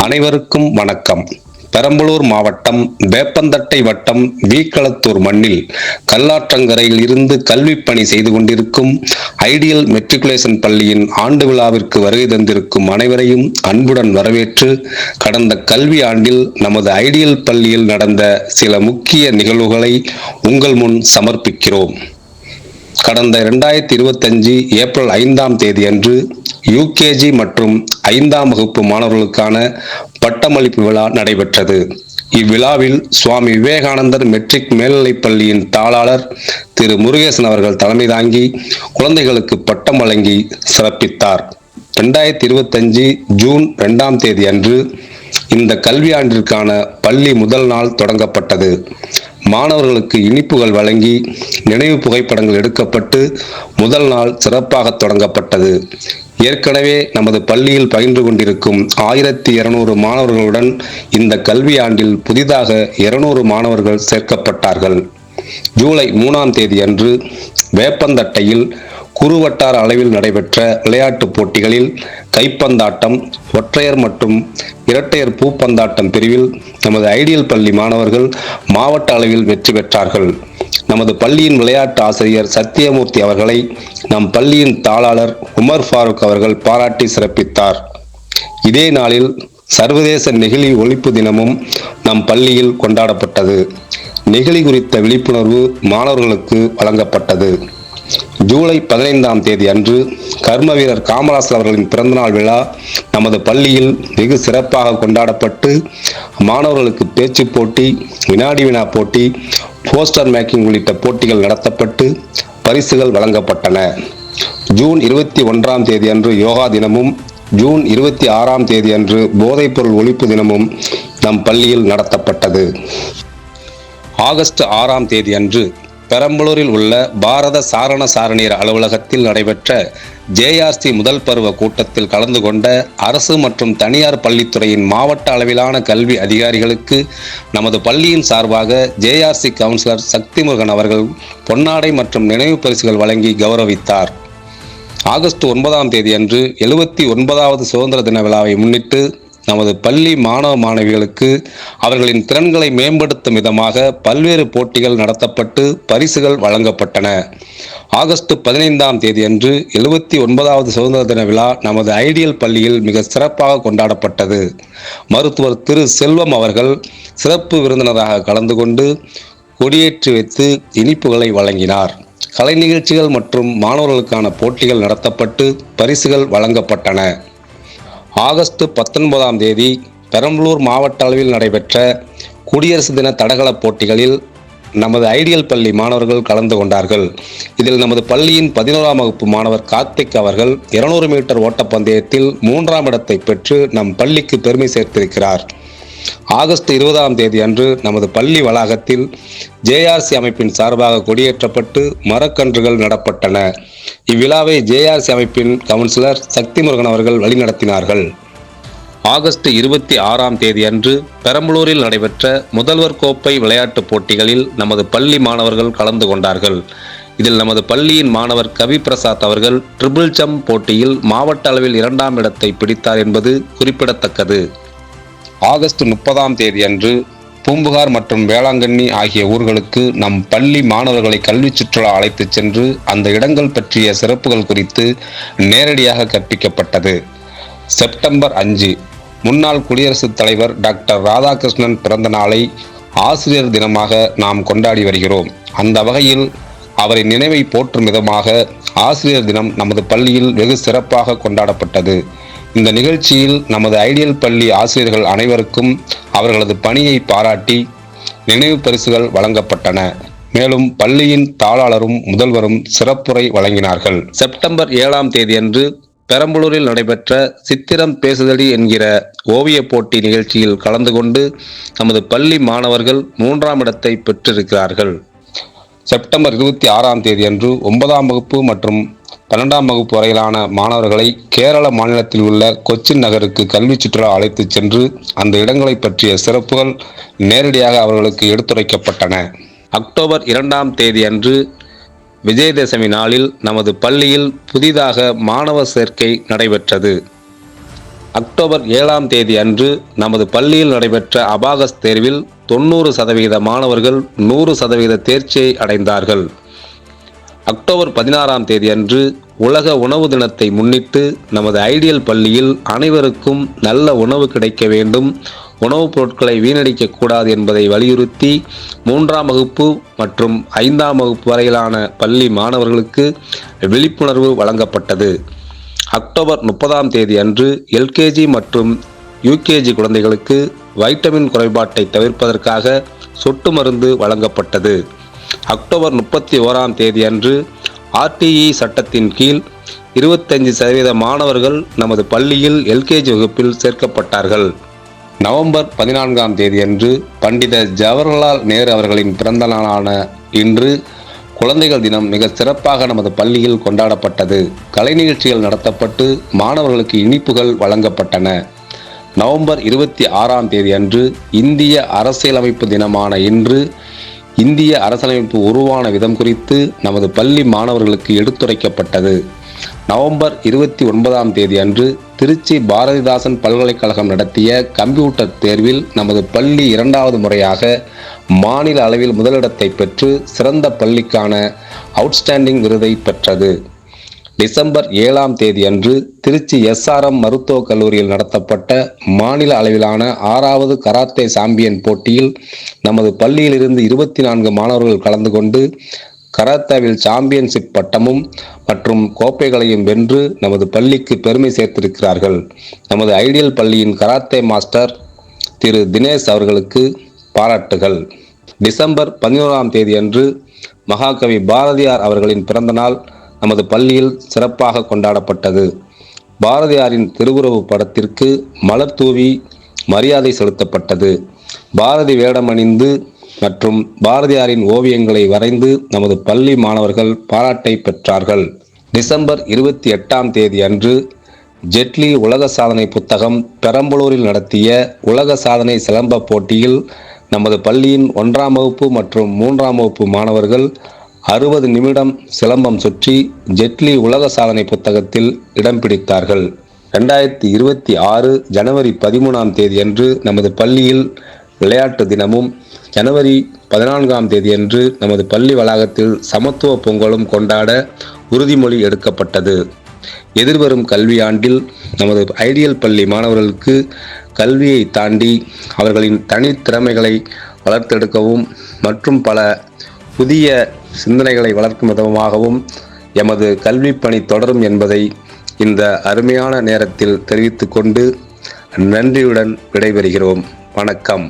அனைவருக்கும் வணக்கம். பெரம்பலூர் மாவட்டம் வேப்பந்தட்டை வட்டம் வீக்களத்தூர் மண்ணில் கல்லாற்றங்கரையில் இருந்து கல்வி பணி செய்து கொண்டிருக்கும் ஐடியல் மெட்ரிகுலேஷன் பள்ளியின் ஆண்டு விழாவிற்கு வருகை தந்திருக்கும் அனைவரையும் அன்புடன் வரவேற்று, கடந்த கல்வி ஆண்டில் நமது ஐடியல் பள்ளியில் நடந்த சில முக்கிய நிகழ்வுகளை உங்கள் முன் சமர்ப்பிக்கிறோம். கடந்த 2025 ஏப்ரல் 5ஆம் தேதி அன்று யூகேஜி மற்றும் 5ஆம் வகுப்பு மாணவர்களுக்கான பட்டமளிப்பு விழா நடைபெற்றது. இவ்விழாவில் சுவாமி விவேகானந்தர் மெட்ரிக் மேல்நிலைப் பள்ளியின் தாளாளர் திரு முருகேசன் அவர்கள் தலைமை தாங்கி குழந்தைகளுக்கு பட்டம் வழங்கி சிறப்பித்தார். 2025 ஜூன் 2ஆம் தேதி அன்று இந்த கல்வியாண்டிற்கான பள்ளி முதல் நாள் தொடங்கப்பட்டது. மாணவர்களுக்கு இனிப்புகள் வழங்கி நினைவு புகைப்படங்கள் எடுக்கப்பட்டு முதல் நாள் சிறப்பாக தொடங்கப்பட்டது. ஏற்கனவே நமது பள்ளியில் பயின்று கொண்டிருக்கும் 1200 மாணவர்களுடன் இந்த கல்வியாண்டில் புதிதாக 200 மாணவர்கள் சேர்க்கப்பட்டார்கள். ஜூலை 3ஆம் தேதி அன்று வேப்பந்தட்டையில் குறுவட்டார அளவில் நடைபெற்ற விளையாட்டுப் போட்டிகளில் கைப்பந்தாட்டம், ஒற்றையர் மற்றும் இரட்டையர் பூப்பந்தாட்டம் பிரிவில் நமது ஐடியல் பள்ளி மாணவர்கள் மாவட்ட அளவில் வெற்றி பெற்றார்கள். நமது பள்ளியின் விளையாட்டு ஆசிரியர் சத்தியமூர்த்தி அவர்களை நம் பள்ளியின் தாளாளர் உமர் ஃபாரூக் அவர்கள் பாராட்டி சிறப்பித்தார். இதே நாளில் சர்வதேச நெகிழி ஒழிப்பு தினமும் நம் பள்ளியில் கொண்டாடப்பட்டது. நெகிழி குறித்த விழிப்புணர்வு மாணவர்களுக்கு வழங்கப்பட்டது. ஜூலை 15ஆம் தேதி அன்று கர்ம வீரர் காமராசர் அவர்களின் பிறந்தநாள் விழா நமது பள்ளியில் வெகு சிறப்பாக கொண்டாடப்பட்டு, மாணவர்களுக்கு பேச்சு போட்டி, வினாடி வினா போட்டி, போஸ்டர் மேக்கிங் உள்ளிட்ட போட்டிகள் நடத்தப்பட்டு பரிசுகள் வழங்கப்பட்டன. ஜூன் 21ஆம் தேதி அன்று யோகா தினமும், ஜூன் 26ஆம் தேதி அன்று போதைப்பொருள் ஒழிப்பு தினமும் நம் பள்ளியில் நடத்தப்பட்டது. ஆகஸ்ட் 6ஆம் தேதி அன்று பெரம்பலூரில் உள்ள பாரத சாரண சாரணியர் அலுவலகத்தில் நடைபெற்ற ஜேஆர்சி முதல் பருவ கூட்டத்தில் கலந்து கொண்ட அரசு மற்றும் தனியார் பள்ளித்துறையின் மாவட்ட அளவிலான கல்வி அதிகாரிகளுக்கு நமது பள்ளியின் சார்பாக ஜேஆர்சி கவுன்சிலர் சக்திமுருகன் அவர்கள் பொன்னாடை மற்றும் நினைவு பரிசுகள் வழங்கி கௌரவித்தார். ஆகஸ்ட் 9ஆம் தேதி அன்று 79வது சுதந்திர தின விழாவை முன்னிட்டு நமது பள்ளி மாணவ மாணவிகளுக்கு அவர்களின் திறன்களை மேம்படுத்தும் விதமாக பல்வேறு போட்டிகள் நடத்தப்பட்டு பரிசுகள் வழங்கப்பட்டன. ஆகஸ்ட் 15ஆம் தேதி அன்று 79வது சுதந்திர தின விழா நமது ஐடியல் பள்ளியில் மிக சிறப்பாக கொண்டாடப்பட்டது. மருத்துவர் திரு செல்வம் அவர்கள் சிறப்பு விருந்தினராக கலந்து கொண்டு கொடியேற்றி வைத்து இனிப்புகளை வழங்கினார். கலை நிகழ்ச்சிகள் மற்றும் மாணவர்களுக்கான போட்டிகள் நடத்தப்பட்டு பரிசுகள் வழங்கப்பட்டன. ஆகஸ்ட் 19ஆம் தேதி பெரம்பலூர் மாவட்ட அளவில் நடைபெற்ற குடியரசு தின தடகள போட்டிகளில் நமது ஐடியல் பள்ளி மாணவர்கள் கலந்து கொண்டார்கள். இதில் நமது பள்ளியின் 11ஆம் வகுப்பு மாணவர் கார்த்திக் அவர்கள் 200 மீட்டர் ஓட்டப்பந்தயத்தில் 3ஆம் இடத்தை பெற்று நம் பள்ளிக்கு பெருமை சேர்த்திருக்கிறார். ஆகஸ்ட் 20ஆம் தேதி அன்று நமது பள்ளி வளாகத்தில் ஜேஆர்சி அமைப்பின் சார்பாக கொடியேற்றப்பட்டு மரக்கன்றுகள் நடப்பட்டன. இவ்விழாவை ஜேஆர்சி அமைப்பின் கவுன்சிலர் சக்திமுருகன் அவர்கள் வழிநடத்தினார்கள். ஆகஸ்ட் 26ஆம் தேதி அன்று பெரம்பலூரில் நடைபெற்ற முதல்வர் கோப்பை விளையாட்டுப் போட்டிகளில் நமது பள்ளி மாணவர்கள் கலந்து கொண்டார்கள். இதில் நமது பள்ளியின் மாணவர் கவி பிரசாத் அவர்கள் ட்ரிபிள் ஜம்ப் போட்டியில் மாவட்ட அளவில் 2ஆம் இடத்தை பிடித்தார் என்பது குறிப்பிடத்தக்கது. ஆகஸ்ட் 30ஆம் தேதி அன்று பூம்புகார் மற்றும் வேளாங்கண்ணி ஆகிய ஊர்களுக்கு நம் பள்ளி மாணவர்களை கல்வி சுற்றுலா அழைத்துச் சென்று அந்த இடங்கள் பற்றிய சிறப்புகள் குறித்து நேரடியாக கற்பிக்கப்பட்டது. செப்டம்பர் 5 முன்னாள் குடியரசுத் தலைவர் டாக்டர் ராதாகிருஷ்ணன் பிறந்த நாளை ஆசிரியர் தினமாக நாம் கொண்டாடி வருகிறோம். அந்த வகையில் அவரின் நினைவை போற்றும் விதமாக ஆசிரியர் தினம் நமது பள்ளியில் வெகு சிறப்பாக கொண்டாடப்பட்டது. இந்த நிகழ்ச்சியில் நமது ஐடியல் பள்ளி ஆசிரியர்கள் அனைவருக்கும் அவர்களது பணியை பாராட்டி நினைவு பரிசுகள் வழங்கப்பட்டன. மேலும் பள்ளியின் தாளாளரும் முதல்வரும் சிறப்புரை வழங்கினார்கள். செப்டம்பர் 7ஆம் தேதி அன்று பெரம்பலூரில் நடைபெற்ற சித்திரம் பேசுதடி என்கிற ஓவிய போட்டி நிகழ்ச்சியில் கலந்து கொண்டு நமது பள்ளி மாணவர்கள் 3ஆம் இடத்தை பெற்றிருக்கிறார்கள். செப்டம்பர் 26ஆம் தேதி அன்று 9ஆம் வகுப்பு மற்றும் 12ஆம் வகுப்பு வரையிலான மாணவர்களை கேரள மாநிலத்தில் உள்ள கொச்சின் நகருக்கு கல்வி சுற்றுலா அழைத்துச் சென்று அந்த இடங்களை பற்றிய சிறப்புகள் நேரடியாக அவர்களுக்கு எடுத்துரைக்கப்பட்டன. அக்டோபர் 2ஆம் தேதி அன்று விஜயதசமி நாளில் நமது பள்ளியில் புதிதாக மாணவர் சேர்க்கை நடைபெற்றது. அக்டோபர் 7ஆம் தேதி அன்று நமது பள்ளியில் நடைபெற்ற அபாகஸ் தேர்வில் 90% மாணவர்கள் 100% தேர்ச்சியை அடைந்தார்கள். அக்டோபர் 16ஆம் தேதி அன்று உலக உணவு தினத்தை முன்னிட்டு நமது ஐடியல் பள்ளியில் அனைவருக்கும் நல்ல உணவு கிடைக்க வேண்டும், உணவுப் பொருட்களை வீணடிக்க கூடாது என்பதை வலியுறுத்தி 3ஆம் வகுப்பு மற்றும் 5ஆம் வகுப்பு வரையிலான பள்ளி மாணவர்களுக்கு விழிப்புணர்வு வழங்கப்பட்டது. அக்டோபர் 30ஆம் தேதி அன்று எல்கேஜி மற்றும் யூகேஜி குழந்தைகளுக்கு வைட்டமின் குறைபாட்டை தவிர்ப்பதற்காக சொட்டு மருந்து வழங்கப்பட்டது. அக்டோபர் 31ஆம் தேதி அன்று ஆர்டிஇ சட்டத்தின் கீழ் 25% மாணவர்கள் நமது பள்ளியில் எல்கேஜி வகுப்பில் சேர்க்கப்பட்டார்கள். நவம்பர் 14ஆம் தேதி அன்று பண்டித ஜவஹர்லால் நேரு அவர்களின் பிறந்த நாளான இன்று குழந்தைகள் தினம் மிக சிறப்பாக நமது பள்ளியில் கொண்டாடப்பட்டது. கலை நிகழ்ச்சிகள் நடத்தப்பட்டு மாணவர்களுக்கு இனிப்புகள் வழங்கப்பட்டன. நவம்பர் 26ஆம் தேதி அன்று இந்திய அரசியலமைப்பு தினமான இன்று இந்திய அரசியலமைப்பு உருவான விதம் குறித்து நமது பள்ளி மாணவர்களுக்கு எடுத்துரைக்கப்பட்டது. நவம்பர் 29ஆம் தேதி அன்று திருச்சி பாரதிதாசன் பல்கலைக்கழகம் நடத்திய கம்ப்யூட்டர் தேர்வில் நமது பள்ளி 2வது முறையாக மாநில அளவில் முதலிடத்தை பெற்று சிறந்த பள்ளிக்கான அவுட்ஸ்டாண்டிங் விருதை பெற்றது. டிசம்பர் 7ஆம் தேதி அன்று திருச்சி SRM மருத்துவக் கல்லூரியில் நடத்தப்பட்ட மாநில அளவிலான 6வது கராத்தே சாம்பியன் போட்டியில் நமது பள்ளியிலிருந்து 24 மாணவர்கள் கலந்து கொண்டு கராத்தேவில் சாம்பியன்ஷிப் பட்டமும் மற்றும் கோப்பைகளையும் வென்று நமது பள்ளிக்கு பெருமை சேர்த்திருக்கிறார்கள். நமது ஐடியல் பள்ளியின் கராத்தே மாஸ்டர் திரு தினேஷ் அவர்களுக்கு பாராட்டுகள். டிசம்பர் 11ஆம் தேதி அன்று மகாகவி பாரதியார் அவர்களின் பிறந்தநாள் நமது பள்ளியில் சிறப்பாக கொண்டாடப்பட்டது. பாரதியாரின் திருவுருவ படத்திற்கு மலர் தூவி மரியாதை செலுத்தப்பட்டது. பாரதி வேடமணிந்து மற்றும் பாரதியாரின் ஓவியங்களை வரைந்து நமது பள்ளி மாணவர்கள் பாராட்டை பெற்றார்கள். டிசம்பர் 28ஆம் தேதி அன்று ஜெட்லி உலக சாதனை புத்தகம் பெரம்பலூரில் நடத்திய உலக சாதனை சிலம்ப போட்டியில் நமது பள்ளியின் 1ஆம் வகுப்பு மற்றும் 3ஆம் வகுப்பு மாணவர்கள் 60 நிமிடம் சிலம்பம் சுற்றி ஜெட்லி உலக சாதனை புத்தகத்தில் இடம் பிடித்தார்கள். 2026 ஜனவரி 13ஆம் தேதி அன்று நமது பள்ளியில் விளையாட்டு தினமும், ஜனவரி 14ஆம் தேதி அன்று நமது பள்ளி வளாகத்தில் சமத்துவ பொங்கலும் கொண்டாட உறுதிமொழி எடுக்கப்பட்டது. எதிர்வரும் கல்வியாண்டில் நமது ஐடியல் பள்ளி மாணவர்களுக்கு கல்வியை தாண்டி அவர்களின் தனித்திறமைகளை வளர்த்தெடுக்கவும் மற்றும் பல புதிய சிந்தனைகளை வளர்க்கும் விதமாகவும் எமது கல்வி பணி தொடரும் என்பதை இந்த அருமையான நேரத்தில் தெரிவித்துக் கொண்டு நன்றியுடன் விடைபெறுகிறோம். வணக்கம்.